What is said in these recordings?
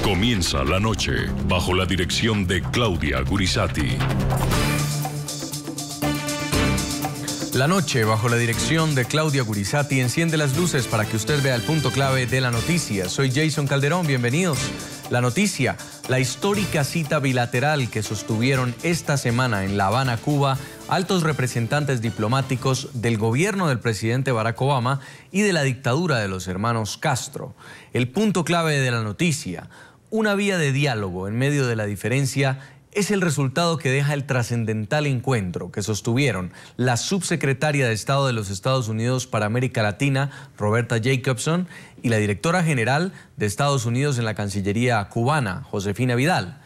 Comienza la noche bajo la dirección de Claudia Gurisati. La noche, bajo la dirección de Claudia Gurisati, enciende las luces para que usted vea el punto clave de la noticia. Soy Jason Calderón, bienvenidos. La noticia, la histórica cita bilateral que sostuvieron esta semana en La Habana, Cuba, altos representantes diplomáticos del gobierno del presidente Barack Obama y de la dictadura de los hermanos Castro. El punto clave de la noticia, una vía de diálogo en medio de la diferencia, es el resultado que deja el trascendental encuentro que sostuvieron la subsecretaria de Estado de los Estados Unidos para América Latina, Roberta Jacobson, y la directora general de Estados Unidos en la Cancillería cubana, Josefina Vidal.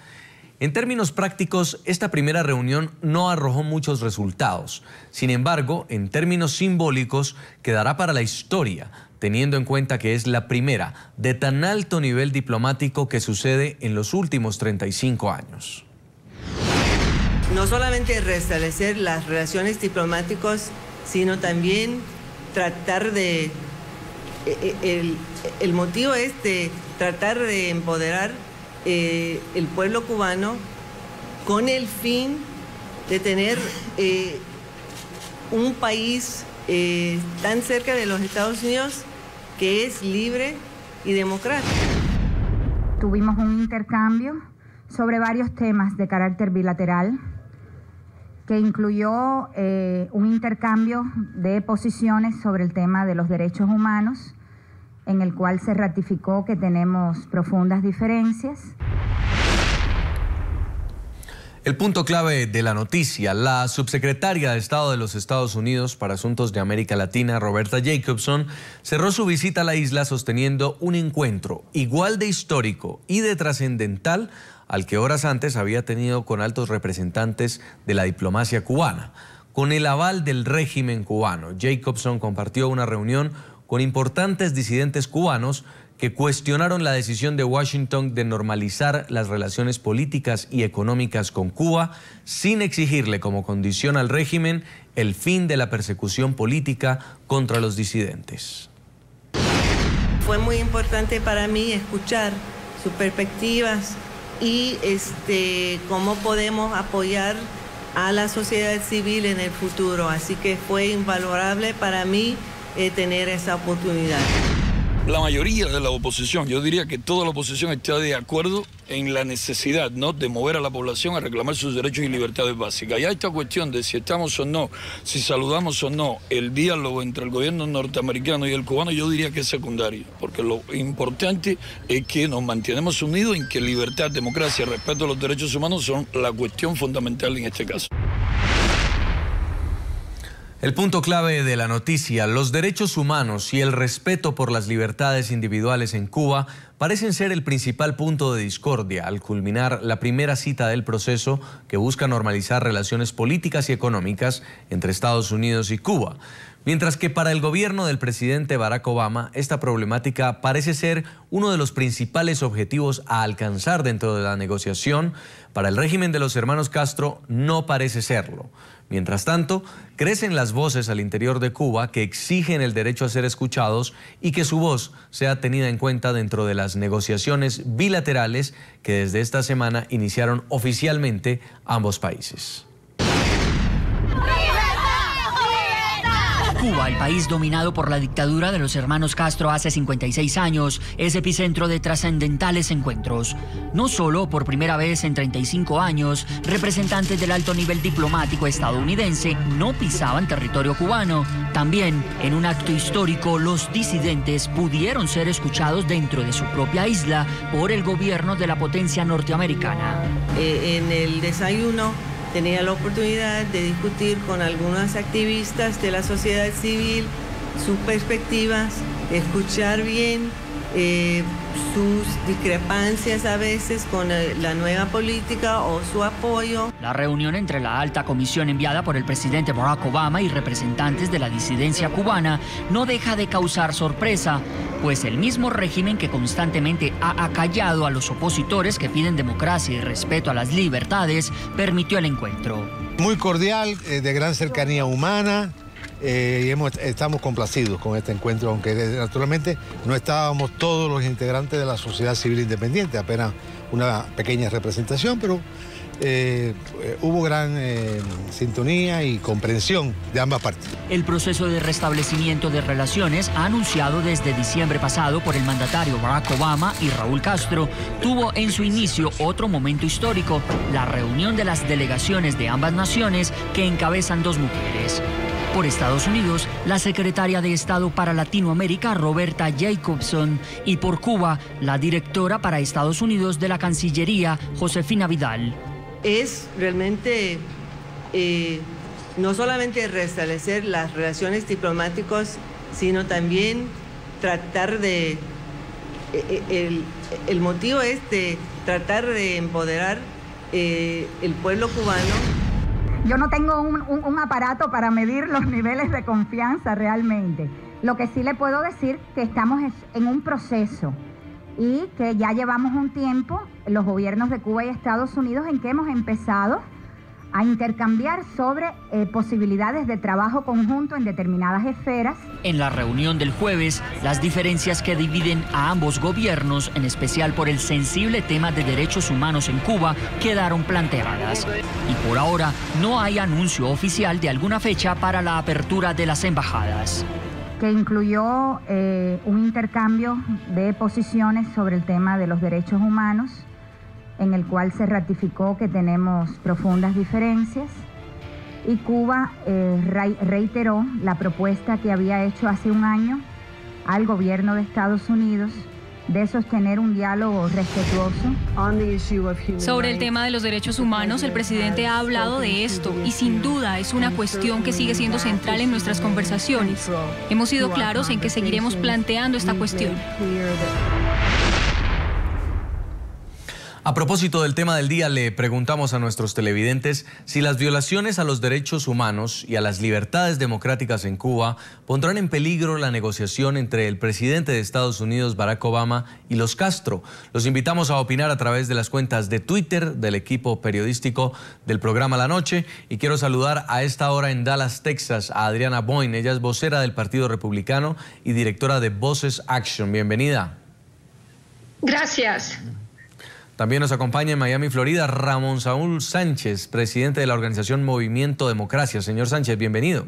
En términos prácticos, esta primera reunión no arrojó muchos resultados. Sin embargo, en términos simbólicos, quedará para la historia, teniendo en cuenta que es la primera de tan alto nivel diplomático que sucede en los últimos 35 años. No solamente restablecer las relaciones diplomáticas, sino también tratar de... El motivo es de tratar de empoderar el pueblo cubano con el fin de tener un país tan cerca de los Estados Unidos que es libre y democrático. Tuvimos un intercambio sobre varios temas de carácter bilateral que incluyó un intercambio de posiciones sobre el tema de los derechos humanos, en el cual se ratificó que tenemos profundas diferencias. El punto clave de la noticia, la subsecretaria de Estado de los Estados Unidos para Asuntos de América Latina, Roberta Jacobson, cerró su visita a la isla sosteniendo un encuentro igual de histórico y de trascendental al que horas antes había tenido con altos representantes de la diplomacia cubana. Con el aval del régimen cubano, Jacobson compartió una reunión con importantes disidentes cubanos que cuestionaron la decisión de Washington de normalizar las relaciones políticas y económicas con Cuba sin exigirle como condición al régimen el fin de la persecución política contra los disidentes. Fue muy importante para mí escuchar sus perspectivas y cómo podemos apoyar a la sociedad civil en el futuro. Así que fue invalorable para mí tener esa oportunidad. La mayoría de la oposición, yo diría que toda la oposición está de acuerdo en la necesidad, ¿no?, de mover a la población a reclamar sus derechos y libertades básicas. Ya esta cuestión de si estamos o no, si saludamos o no el diálogo entre el gobierno norteamericano y el cubano, yo diría que es secundario, porque lo importante es que nos mantenemos unidos en que libertad, democracia, respeto a los derechos humanos son la cuestión fundamental en este caso. El punto clave de la noticia, los derechos humanos y el respeto por las libertades individuales en Cuba parecen ser el principal punto de discordia al culminar la primera cita del proceso que busca normalizar relaciones políticas y económicas entre Estados Unidos y Cuba. Mientras que para el gobierno del presidente Barack Obama, esta problemática parece ser uno de los principales objetivos a alcanzar dentro de la negociación, para el régimen de los hermanos Castro no parece serlo. Mientras tanto, crecen las voces al interior de Cuba que exigen el derecho a ser escuchados y que su voz sea tenida en cuenta dentro de las negociaciones bilaterales que desde esta semana iniciaron oficialmente ambos países. Cuba, el país dominado por la dictadura de los hermanos Castro hace 56 años, es epicentro de trascendentales encuentros. No solo por primera vez en 35 años, representantes del alto nivel diplomático estadounidense no pisaban territorio cubano. También, en un acto histórico, los disidentes pudieron ser escuchados dentro de su propia isla por el gobierno de la potencia norteamericana. En el desayuno tenía la oportunidad de discutir con algunos activistas de la sociedad civil sus perspectivas, escuchar bien sus discrepancias a veces con la nueva política o su apoyo. La reunión entre la alta comisión enviada por el presidente Barack Obama y representantes de la disidencia cubana no deja de causar sorpresa, pues el mismo régimen que constantemente ha acallado a los opositores que piden democracia y respeto a las libertades permitió el encuentro. Muy cordial, de gran cercanía humana. y estamos complacidos con este encuentro, aunque naturalmente no estábamos todos los integrantes de la sociedad civil independiente, apenas una pequeña representación, pero hubo gran sintonía y comprensión de ambas partes. El proceso de restablecimiento de relaciones, anunciado desde diciembre pasado por el mandatario Barack Obama y Raúl Castro, tuvo en su inicio otro momento histórico, la reunión de las delegaciones de ambas naciones que encabezan dos mujeres. Por Estados Unidos, la secretaria de Estado para Latinoamérica, Roberta Jacobson, y por Cuba, la directora para Estados Unidos de la Cancillería, Josefina Vidal. Es realmente no solamente restablecer las relaciones diplomáticas, sino también tratar de... el motivo es de tratar de empoderar el pueblo cubano. Yo no tengo un aparato para medir los niveles de confianza realmente. Lo que sí le puedo decir que estamos en un proceso y que ya llevamos un tiempo, los gobiernos de Cuba y Estados Unidos, en que hemos empezado a intercambiar sobre posibilidades de trabajo conjunto en determinadas esferas. En la reunión del jueves, las diferencias que dividen a ambos gobiernos, en especial por el sensible tema de derechos humanos en Cuba, quedaron planteadas. Y por ahora no hay anuncio oficial de alguna fecha para la apertura de las embajadas. Que incluyó un intercambio de posiciones sobre el tema de los derechos humanos, en el cual se ratificó que tenemos profundas diferencias, y Cuba reiteró la propuesta que había hecho hace un año al gobierno de Estados Unidos de sostener un diálogo respetuoso. Sobre el tema de los derechos humanos, el presidente ha hablado de esto y sin duda es una cuestión que sigue siendo central en nuestras conversaciones. Hemos sido claros en que seguiremos planteando esta cuestión. A propósito del tema del día, le preguntamos a nuestros televidentes si las violaciones a los derechos humanos y a las libertades democráticas en Cuba pondrán en peligro la negociación entre el presidente de Estados Unidos, Barack Obama, y los Castro. Los invitamos a opinar a través de las cuentas de Twitter del equipo periodístico del programa La Noche. Y quiero saludar a esta hora en Dallas, Texas, a Adriana Boyne. Ella es vocera del Partido Republicano y directora de Voces Action. Bienvenida. Gracias. También nos acompaña en Miami, Florida, Ramón Saúl Sánchez, presidente de la organización Movimiento Democracia. Señor Sánchez, bienvenido.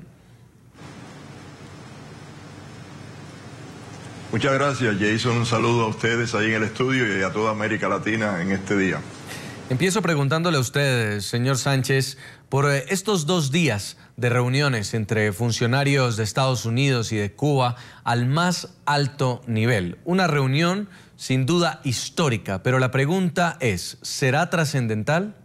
Muchas gracias, Jason. Un saludo a ustedes ahí en el estudio y a toda América Latina en este día. Empiezo preguntándole a usted, señor Sánchez, por estos 2 días de reuniones entre funcionarios de Estados Unidos y de Cuba al más alto nivel. Una reunión sin duda histórica, pero la pregunta es, ¿será trascendental?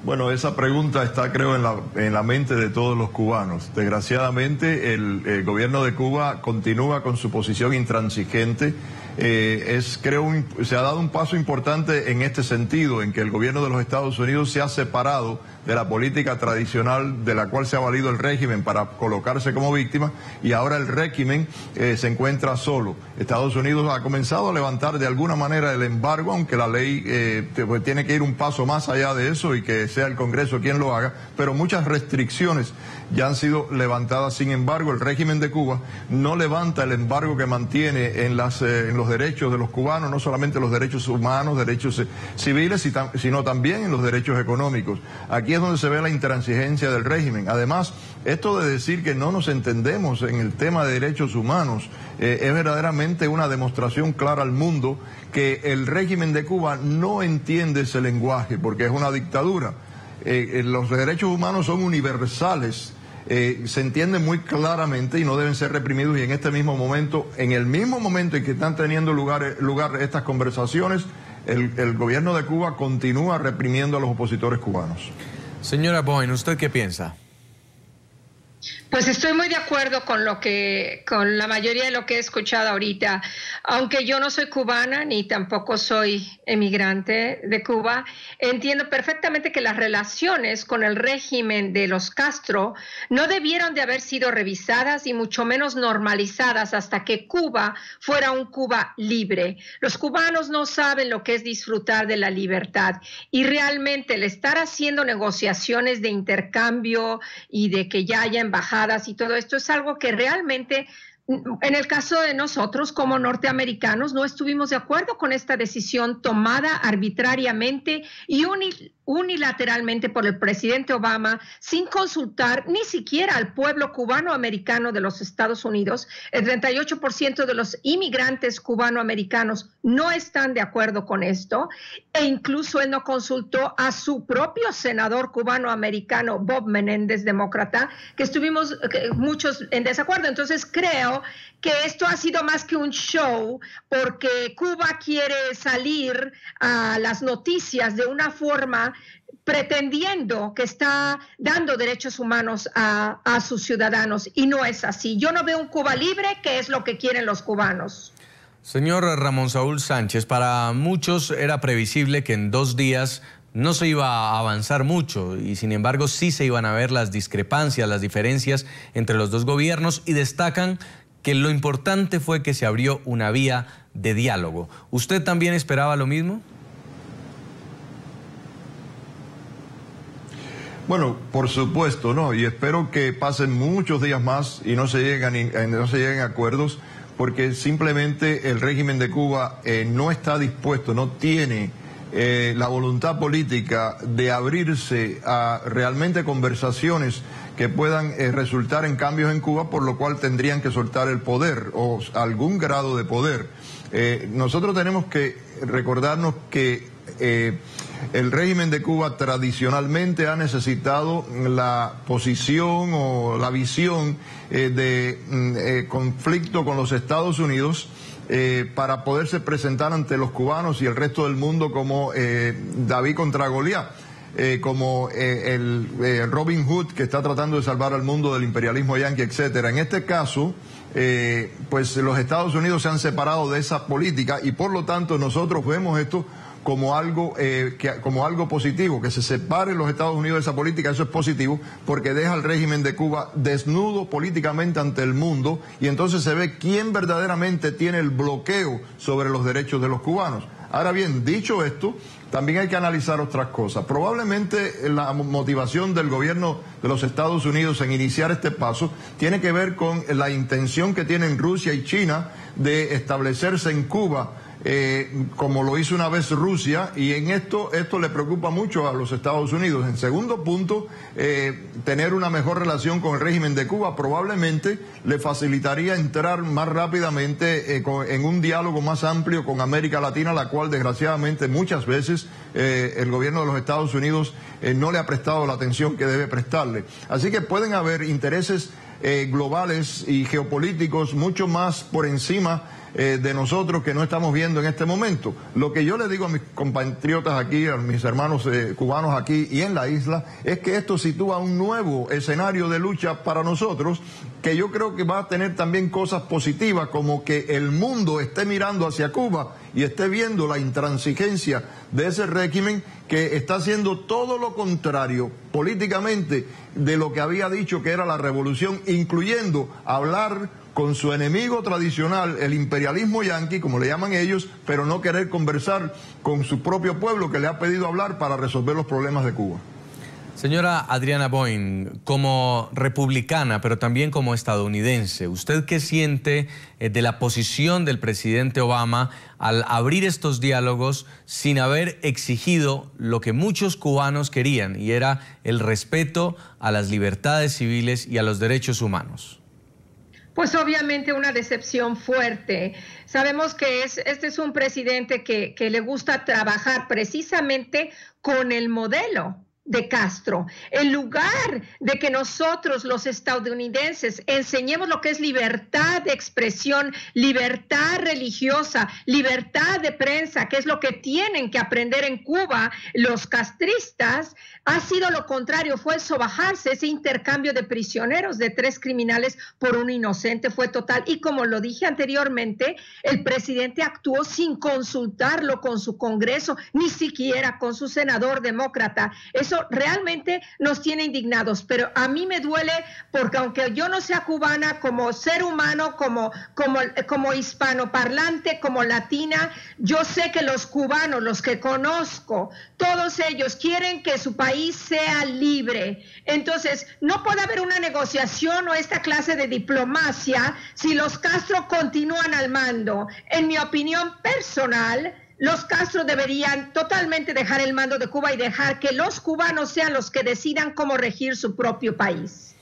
Bueno, esa pregunta está, creo, en la mente de todos los cubanos. Desgraciadamente, el gobierno de Cuba continúa con su posición intransigente. Se ha dado un paso importante en este sentido, en que el gobierno de los Estados Unidos se ha separado de la política tradicional de la cual se ha valido el régimen para colocarse como víctima, y ahora el régimen se encuentra solo. Estados Unidos ha comenzado a levantar de alguna manera el embargo, aunque la ley tiene que ir un paso más allá de eso y que sea el Congreso quien lo haga, pero muchas restricciones ya han sido levantadas. Sin embargo, el régimen de Cuba no levanta el embargo que mantiene en los derechos de los cubanos, no solamente los derechos humanos, derechos civiles, sino también en los derechos económicos. Aquí es donde se ve la intransigencia del régimen. Además, esto de decir que no nos entendemos en el tema de derechos humanos es verdaderamente una demostración clara al mundo que el régimen de Cuba no entiende ese lenguaje, porque es una dictadura. Los derechos humanos son universales, se entienden muy claramente y no deben ser reprimidos, y en este mismo momento, en el mismo momento en que están teniendo lugar estas conversaciones, el gobierno de Cuba continúa reprimiendo a los opositores cubanos. Señora Boyne, ¿usted qué piensa? Pues estoy muy de acuerdo con la mayoría de lo que he escuchado ahorita. Aunque yo no soy cubana ni tampoco soy emigrante de Cuba, entiendo perfectamente que las relaciones con el régimen de los Castro no debieron de haber sido revisadas y mucho menos normalizadas hasta que Cuba fuera un Cuba libre. Los cubanos no saben lo que es disfrutar de la libertad y realmente el estar haciendo negociaciones de intercambio y de que ya haya embajadas y todo esto es algo que realmente, en el caso de nosotros como norteamericanos, no estuvimos de acuerdo con esta decisión tomada arbitrariamente y unilateralmente por el presidente Obama sin consultar ni siquiera al pueblo cubano-americano de los Estados Unidos. El 38% de los inmigrantes cubano-americanos no están de acuerdo con esto e incluso él no consultó a su propio senador cubano-americano Bob Menéndez, demócrata, que estuvimos muchos en desacuerdo. Entonces creo que esto ha sido más que un show porque Cuba quiere salir a las noticias de una forma pretendiendo que está dando derechos humanos a sus ciudadanos y no es así. Yo no veo un Cuba libre, que es lo que quieren los cubanos. Señor Ramón Saúl Sánchez, para muchos era previsible que en 2 días no se iba a avanzar mucho y sin embargo sí se iban a ver las discrepancias, las diferencias entre los dos gobiernos y destacan que lo importante fue que se abrió una vía de diálogo. ¿Usted también esperaba lo mismo? Bueno, por supuesto, ¿no? Y espero que pasen muchos días más y no se lleguen a acuerdos, porque simplemente el régimen de Cuba no está dispuesto, no tiene la voluntad política de abrirse a realmente conversaciones que puedan resultar en cambios en Cuba, por lo cual tendrían que soltar el poder o algún grado de poder. Nosotros tenemos que recordarnos que el régimen de Cuba tradicionalmente ha necesitado la posición o la visión de conflicto con los Estados Unidos para poderse presentar ante los cubanos y el resto del mundo como David contra Goliat. Como el Robin Hood que está tratando de salvar al mundo del imperialismo yanqui, etcétera. En este caso, pues los Estados Unidos se han separado de esa política y por lo tanto nosotros vemos esto como algo positivo, que se separe los Estados Unidos de esa política. Eso es positivo porque deja al régimen de Cuba desnudo políticamente ante el mundo y entonces se ve quién verdaderamente tiene el bloqueo sobre los derechos de los cubanos. Ahora bien, dicho esto, también hay que analizar otras cosas. Probablemente la motivación del gobierno de los Estados Unidos en iniciar este paso tiene que ver con la intención que tienen Rusia y China de establecerse en Cuba, como lo hizo una vez Rusia, y en esto le preocupa mucho a los Estados Unidos. En segundo punto, tener una mejor relación con el régimen de Cuba probablemente le facilitaría entrar más rápidamente en un diálogo más amplio con América Latina, la cual desgraciadamente muchas veces el gobierno de los Estados Unidos no le ha prestado la atención que debe prestarle. Así que pueden haber intereses globales y geopolíticos mucho más por encima de nosotros que no estamos viendo en este momento. Lo que yo le digo a mis compatriotas aquí, a mis hermanos cubanos aquí y en la isla, es que esto sitúa un nuevo escenario de lucha para nosotros, que yo creo que va a tener también cosas positivas, como que el mundo esté mirando hacia Cuba y esté viendo la intransigencia de ese régimen que está haciendo todo lo contrario políticamente de lo que había dicho que era la revolución, incluyendo hablar con su enemigo tradicional, el imperialismo yanqui, como le llaman ellos, pero no querer conversar con su propio pueblo que le ha pedido hablar para resolver los problemas de Cuba. Señora Adriana Boyne, como republicana, pero también como estadounidense, ¿usted qué siente de la posición del presidente Obama al abrir estos diálogos sin haber exigido lo que muchos cubanos querían, y era el respeto a las libertades civiles y a los derechos humanos? Pues obviamente una decepción fuerte. Sabemos que este es un presidente que le gusta trabajar precisamente con el modelo de Castro. En lugar de que nosotros, los estadounidenses, enseñemos lo que es libertad de expresión, libertad religiosa, libertad de prensa, que es lo que tienen que aprender en Cuba los castristas, ha sido lo contrario, fue sobajarse. Ese intercambio de prisioneros de 3 criminales por un inocente fue total. Y como lo dije anteriormente, el presidente actuó sin consultarlo con su Congreso, ni siquiera con su senador demócrata. Eso realmente nos tiene indignados, pero a mí me duele porque aunque yo no sea cubana, como ser humano, como hispanoparlante, como latina, yo sé que los cubanos, los que conozco, todos ellos quieren que su país sea libre. Entonces, no puede haber una negociación o esta clase de diplomacia si los Castro continúan al mando. En mi opinión personal, los Castro deberían totalmente dejar el mando de Cuba y dejar que los cubanos sean los que decidan cómo regir su propio país.